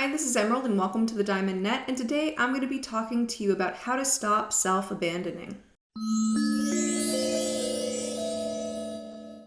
Hi, this is Emerald and welcome to the Diamond Net, and today I'm going to be talking to you about how to stop self-abandoning.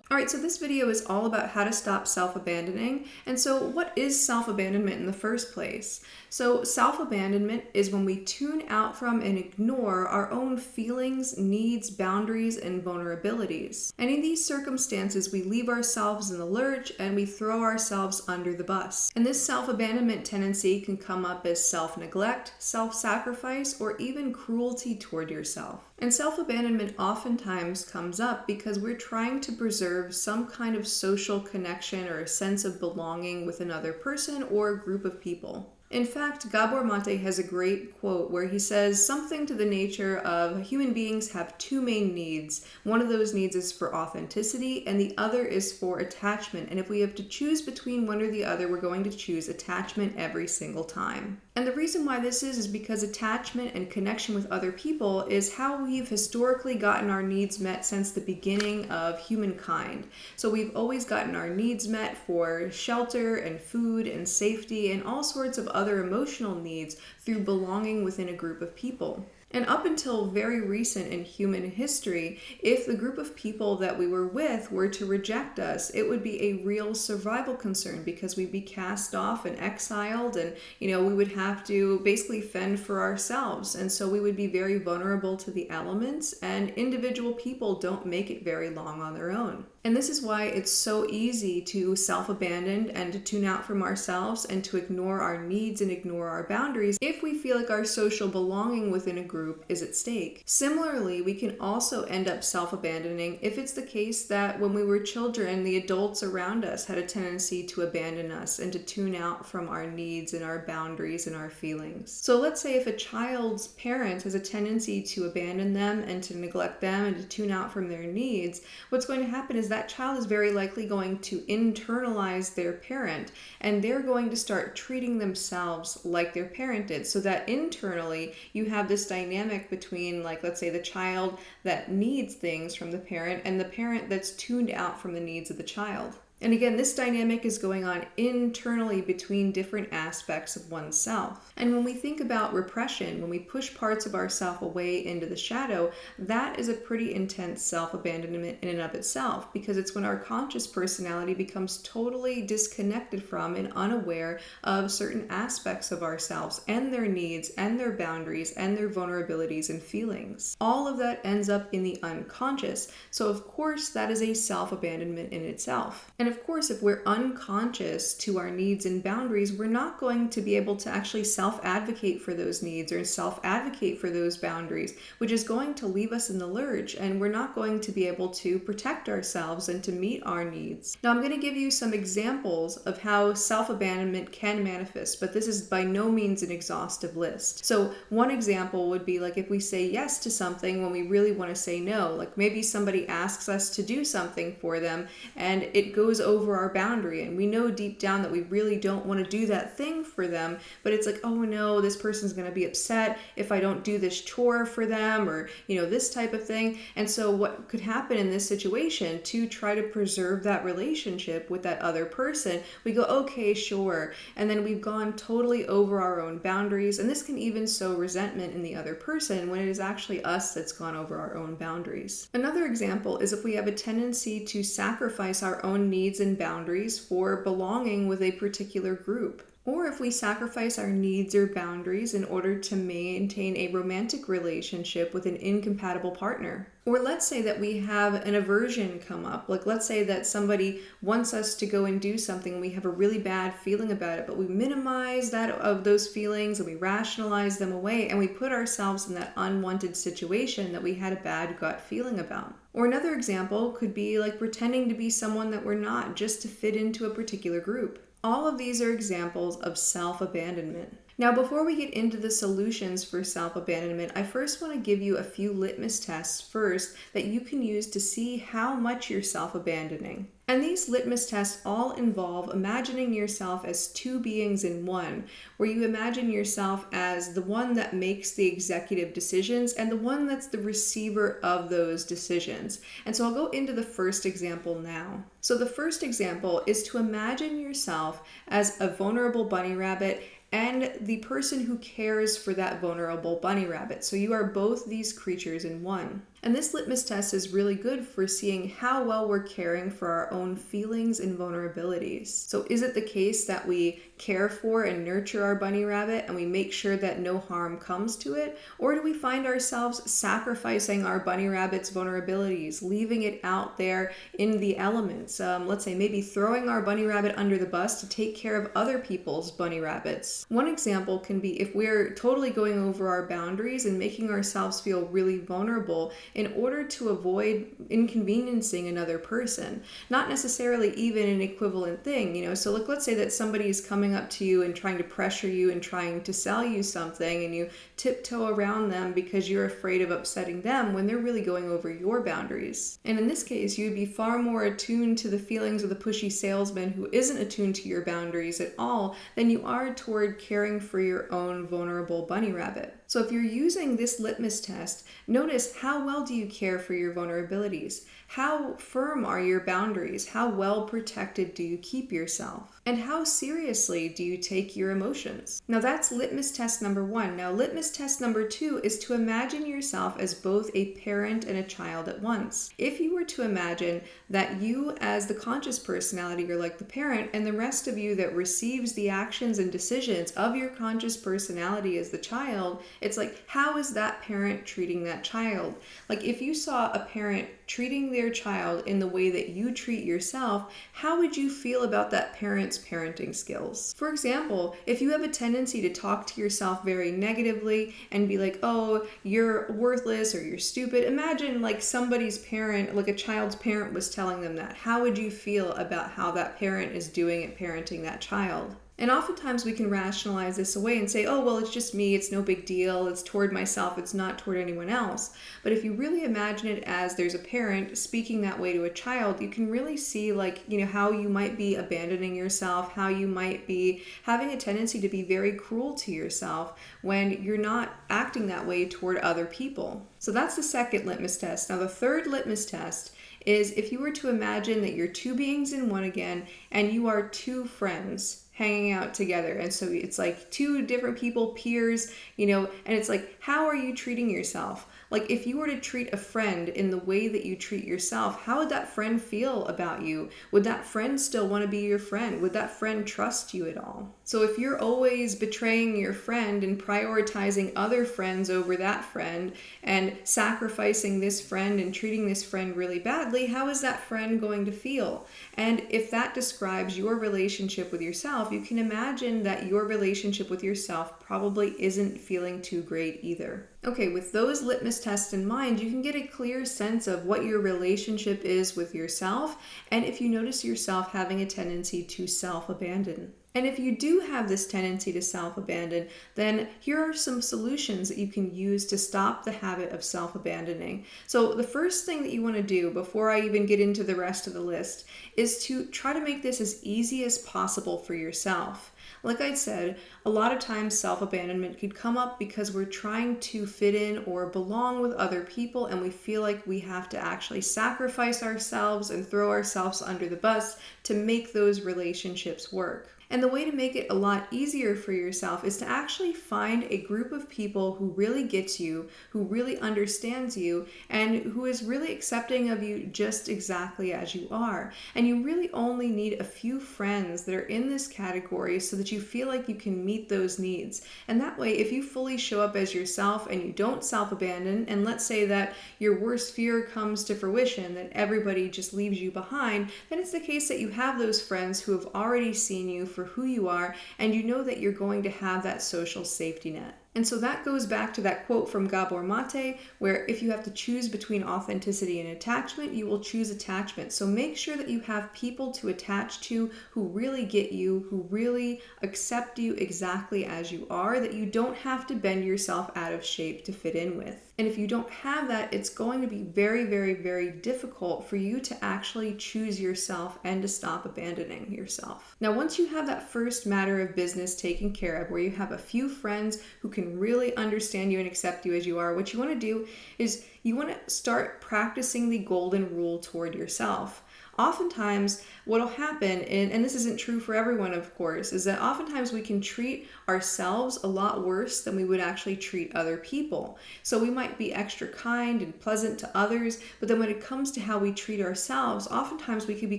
Alright, so this video is all about how to stop self-abandoning. And so what is self-abandonment in the first place? So self-abandonment is when we tune out from and ignore our own feelings, needs, boundaries, and vulnerabilities. And in these circumstances, we leave ourselves in the lurch and we throw ourselves under the bus. And this self-abandonment tendency can come up as self-neglect, self-sacrifice, or even cruelty toward yourself. And self-abandonment oftentimes comes up because we're trying to preserve some kind of social connection or a sense of belonging with another person or a group of people. In fact, Gabor Mate has a great quote where he says something to the nature of human beings have two main needs. One of those needs is for authenticity and the other is for attachment. And if we have to choose between one or the other, we're going to choose attachment every single time. And the reason why this is because attachment and connection with other people is how we've historically gotten our needs met since the beginning of humankind. So we've always gotten our needs met for shelter and food and safety and all sorts of other emotional needs through belonging within a group of people. And up until very recent in human history, if the group of people that we were with were to reject us, it would be a real survival concern because we'd be cast off and exiled and, we would have to basically fend for ourselves. And so we would be very vulnerable to the elements, and individual people don't make it very long on their own. And this is why it's so easy to self-abandon and to tune out from ourselves and to ignore our needs and ignore our boundaries if we feel like our social belonging within a group is at stake. Similarly, we can also end up self-abandoning if it's the case that when we were children, the adults around us had a tendency to abandon us and to tune out from our needs and our boundaries and our feelings. So let's say if a child's parent has a tendency to abandon them and to neglect them and to tune out from their needs, what's going to happen is that child is very likely going to internalize their parent, and they're going to start treating themselves like their parent did, so that internally you have this dynamic between, like, let's say the child that needs things from the parent and the parent that's tuned out from the needs of the child. And again, this dynamic is going on internally between different aspects of oneself. And when we think about repression, when we push parts of ourself away into the shadow, that is a pretty intense self-abandonment in and of itself, because it's when our conscious personality becomes totally disconnected from and unaware of certain aspects of ourselves and their needs and their boundaries and their vulnerabilities and feelings. All of that ends up in the unconscious. So of course, that is a self-abandonment in itself. And of course, if we're unconscious to our needs and boundaries, we're not going to be able to actually self-advocate for those needs or self-advocate for those boundaries, which is going to leave us in the lurch, and we're not going to be able to protect ourselves and to meet our needs. Now, I'm going to give you some examples of how self-abandonment can manifest, but this is by no means an exhaustive list. So one example would be like if we say yes to something when we really want to say no. Like maybe somebody asks us to do something for them and it goes over our boundary, and we know deep down that we really don't want to do that thing for them, but it's like, oh no, this person's going to be upset if I don't do this chore for them, or this type of thing. And so what could happen in this situation, to try to preserve that relationship with that other person, we go, okay, sure, and then we've gone totally over our own boundaries. And this can even sow resentment in the other person when it is actually us that's gone over our own boundaries. Another example is if we have a tendency to sacrifice our own needs and boundaries for belonging with a particular group. Or if we sacrifice our needs or boundaries in order to maintain a romantic relationship with an incompatible partner. Or let's say that we have an aversion come up. Like let's say that somebody wants us to go and do something and we have a really bad feeling about it, but we minimize those feelings and we rationalize them away, and we put ourselves in that unwanted situation that we had a bad gut feeling about. Or another example could be like pretending to be someone that we're not just to fit into a particular group. All of these are examples of self-abandonment. Now, before we get into the solutions for self-abandonment, I first want to give you a few litmus tests first that you can use to see how much you're self-abandoning. And these litmus tests all involve imagining yourself as two beings in one, where you imagine yourself as the one that makes the executive decisions and the one that's the receiver of those decisions. And so I'll go into the first example now. So the first example is to imagine yourself as a vulnerable bunny rabbit and the person who cares for that vulnerable bunny rabbit. So you are both these creatures in one. And this litmus test is really good for seeing how well we're caring for our own feelings and vulnerabilities. So is it the case that we care for and nurture our bunny rabbit and we make sure that no harm comes to it? Or do we find ourselves sacrificing our bunny rabbit's vulnerabilities, leaving it out there in the elements? Let's say maybe throwing our bunny rabbit under the bus to take care of other people's bunny rabbits. One example can be if we're totally going over our boundaries and making ourselves feel really vulnerable in order to avoid inconveniencing another person. Not necessarily even an equivalent thing, So let's say that somebody is coming up to you and trying to pressure you and trying to sell you something, and you tiptoe around them because you're afraid of upsetting them when they're really going over your boundaries. And in this case, you'd be far more attuned to the feelings of the pushy salesman who isn't attuned to your boundaries at all than you are toward caring for your own vulnerable bunny rabbit. So if you're using this litmus test, notice how well do you care for your vulnerabilities? How firm are your boundaries? How well protected do you keep yourself? And how seriously do you take your emotions? Now that's litmus test number 1. Now litmus test number 2 is to imagine yourself as both a parent and a child at once. If you were to imagine that you as the conscious personality are like the parent and the rest of you that receives the actions and decisions of your conscious personality as the child, it's like, how is that parent treating that child? Like if you saw a parent treating their child in the way that you treat yourself, how would you feel about that parent's parenting skills? For example, if you have a tendency to talk to yourself very negatively and be like, oh, you're worthless or you're stupid, imagine like somebody's parent, like a child's parent was telling them that. How would you feel about how that parent is doing at parenting that child? And oftentimes we can rationalize this away and say, oh, well, it's just me, it's no big deal, it's toward myself, it's not toward anyone else. But if you really imagine it as there's a parent speaking that way to a child, you can really see how you might be abandoning yourself, how you might be having a tendency to be very cruel to yourself when you're not acting that way toward other people. So that's the second litmus test. Now the third litmus test is if you were to imagine that you're two beings in one again and you are two friends hanging out together. And so it's like two different people, peers, and it's like, how are you treating yourself? Like if you were to treat a friend in the way that you treat yourself, how would that friend feel about you? Would that friend still want to be your friend? Would that friend trust you at all? So if you're always betraying your friend and prioritizing other friends over that friend and sacrificing this friend and treating this friend really badly, how is that friend going to feel? And if that describes your relationship with yourself, you can imagine that your relationship with yourself probably isn't feeling too great either. Okay, with those litmus tests in mind, you can get a clear sense of what your relationship is with yourself and if you notice yourself having a tendency to self-abandon. And if you do have this tendency to self-abandon, then here are some solutions that you can use to stop the habit of self-abandoning. So the first thing that you want to do before I even get into the rest of the list is to try to make this as easy as possible for yourself. Like I said, a lot of times self-abandonment could come up because we're trying to fit in or belong with other people and we feel like we have to actually sacrifice ourselves and throw ourselves under the bus to make those relationships work. And the way to make it a lot easier for yourself is to actually find a group of people who really gets you, who really understands you, and who is really accepting of you just exactly as you are. And you really only need a few friends that are in this category so that you feel like you can meet those needs. And that way, if you fully show up as yourself and you don't self-abandon, and let's say that your worst fear comes to fruition, that everybody just leaves you behind, then it's the case that you have those friends who have already seen you for who you are, and you know that you're going to have that social safety net. And so that goes back to that quote from Gabor Mate, where if you have to choose between authenticity and attachment, you will choose attachment. So make sure that you have people to attach to who really get you, who really accept you exactly as you are, that you don't have to bend yourself out of shape to fit in with. And if you don't have that, it's going to be very, very, very difficult for you to actually choose yourself and to stop abandoning yourself. Now, once you have that first matter of business taken care of, where you have a few friends who can really understand you and accept you as you are, what you want to do is you want to start practicing the golden rule toward yourself. oftentimes what'll happen, and this isn't true for everyone, of course, is that oftentimes we can treat ourselves a lot worse than we would actually treat other people. So we might be extra kind and pleasant to others, but then when it comes to how we treat ourselves, oftentimes we can be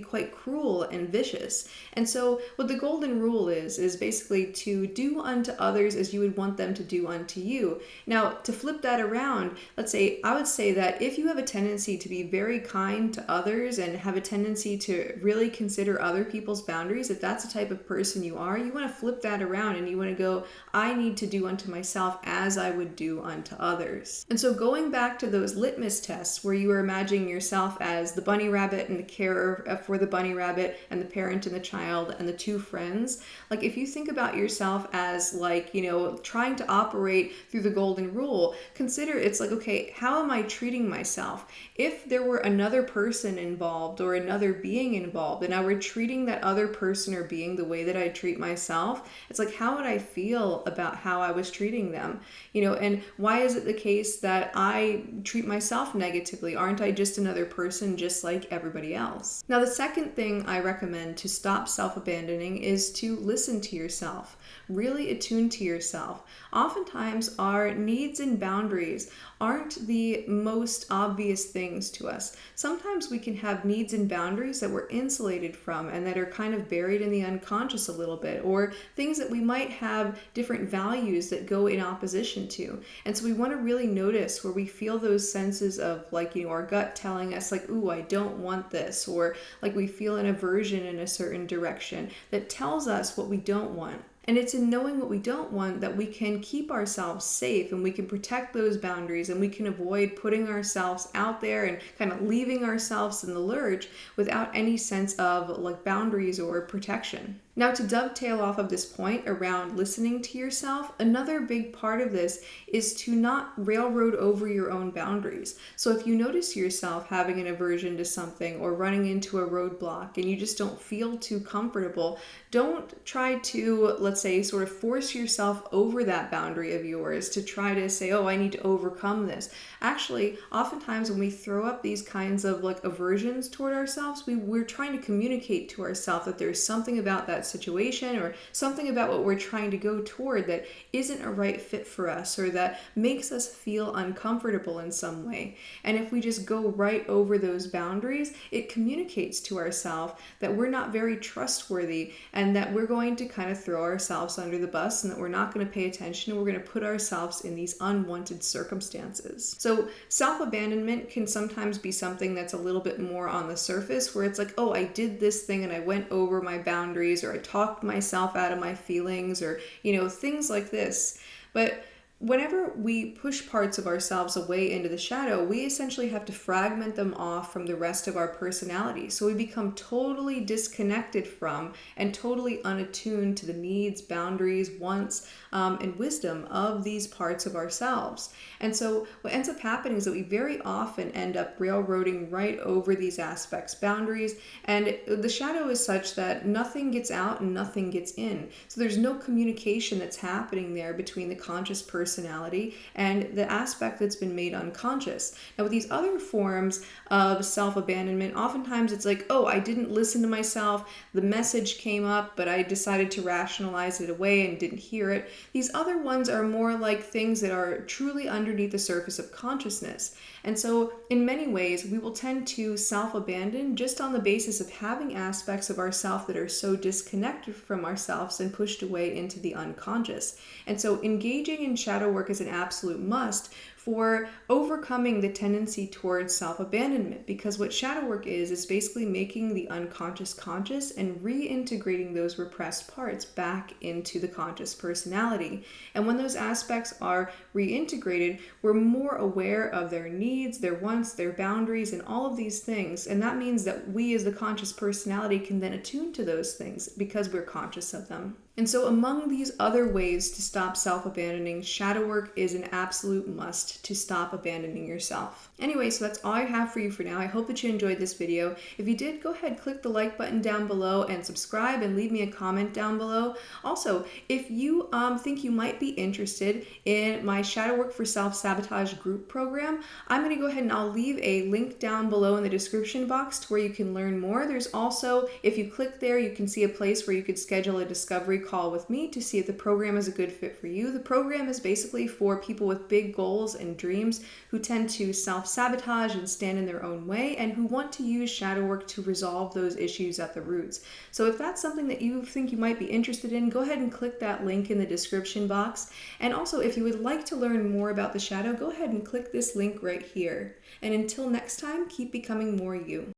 quite cruel and vicious. And so what the golden rule is basically to do unto others as you would want them to do unto you. Now, to flip that around, I would say that if you have a tendency to be very kind to others and have a tendency to really consider other people's boundaries, if that's the type of person you are, you want to flip that around and you want to go, I need to do unto myself as I would do unto others. And so going back to those litmus tests where you are imagining yourself as the bunny rabbit and the carer for the bunny rabbit and the parent and the child and the two friends, like if you think about yourself as trying to operate through the golden rule, consider it's like, okay, how am I treating myself? If there were another person involved or another being involved and I were treating that other person or being the way that I treat myself, it's like, how would I feel about how I was treating them? And why is it the case that I treat myself negatively? Aren't I just another person just like everybody else? Now, the second thing I recommend to stop self-abandoning is to listen to yourself. Really attune to yourself. Oftentimes, our needs and boundaries aren't the most obvious things to us. Sometimes we can have needs and boundaries that we're insulated from and that are kind of buried in the unconscious a little bit, or things that we might have different values that go in opposition to. And so we want to really notice where we feel those senses of our gut telling us ooh, I don't want this, or we feel an aversion in a certain direction that tells us what we don't want. And it's in knowing what we don't want that we can keep ourselves safe and we can protect those boundaries and we can avoid putting ourselves out there and kind of leaving ourselves in the lurch without any sense of boundaries or protection. Now, to dovetail off of this point around listening to yourself, another big part of this is to not railroad over your own boundaries. So if you notice yourself having an aversion to something or running into a roadblock and you just don't feel too comfortable, don't try to, sort of force yourself over that boundary of yours to try to say, oh, I need to overcome this. Actually, oftentimes when we throw up these kinds of aversions toward ourselves, we're trying to communicate to ourselves that there's something about that situation or something about what we're trying to go toward that isn't a right fit for us or that makes us feel uncomfortable in some way. And if we just go right over those boundaries, it communicates to ourselves that we're not very trustworthy and that we're going to kind of throw ourselves under the bus and that we're not going to pay attention and we're going to put ourselves in these unwanted circumstances. So self-abandonment can sometimes be something that's a little bit more on the surface where it's oh, I did this thing and I went over my boundaries or I talked myself out of my feelings or, things like this. But whenever we push parts of ourselves away into the shadow, we essentially have to fragment them off from the rest of our personality. So we become totally disconnected from and totally unattuned to the needs, boundaries, wants, and wisdom of these parts of ourselves. And so what ends up happening is that we very often end up railroading right over these aspects, boundaries, and the shadow is such that nothing gets out and nothing gets in. So there's no communication that's happening there between the conscious personality and the aspect that's been made unconscious. Now with these other forms of self-abandonment, oftentimes it's oh, I didn't listen to myself, the message came up, but I decided to rationalize it away and didn't hear it. These other ones are more like things that are truly underneath the surface of consciousness. And so in many ways, we will tend to self-abandon just on the basis of having aspects of ourself that are so disconnected from ourselves and pushed away into the unconscious. And so engaging in shadow work is an absolute must for overcoming the tendency towards self-abandonment, because what shadow work is basically making the unconscious conscious and reintegrating those repressed parts back into the conscious personality. And when those aspects are reintegrated, we're more aware of their needs, their wants, their boundaries, and all of these things. And that means that we as the conscious personality can then attune to those things because we're conscious of them. And so among these other ways to stop self-abandoning, shadow work is an absolute must next to stop abandoning yourself. Anyway, so that's all I have for you for now. I hope that you enjoyed this video. If you did, go ahead, click the like button down below and subscribe and leave me a comment down below. Also, if you think you might be interested in my Shadow Work for Self-Sabotage group program, I'm going to go ahead and I'll leave a link down below in the description box to where you can learn more. There's also, if you click there, you can see a place where you could schedule a discovery call with me to see if the program is a good fit for you. The program is basically for people with big goals and dreams who tend to self-sabotage and stand in their own way and who want to use shadow work to resolve those issues at the roots. So if that's something that you think you might be interested in, go ahead and click that link in the description box. And also, if you would like to learn more about the shadow, go ahead and click this link right here. And until next time, keep becoming more you.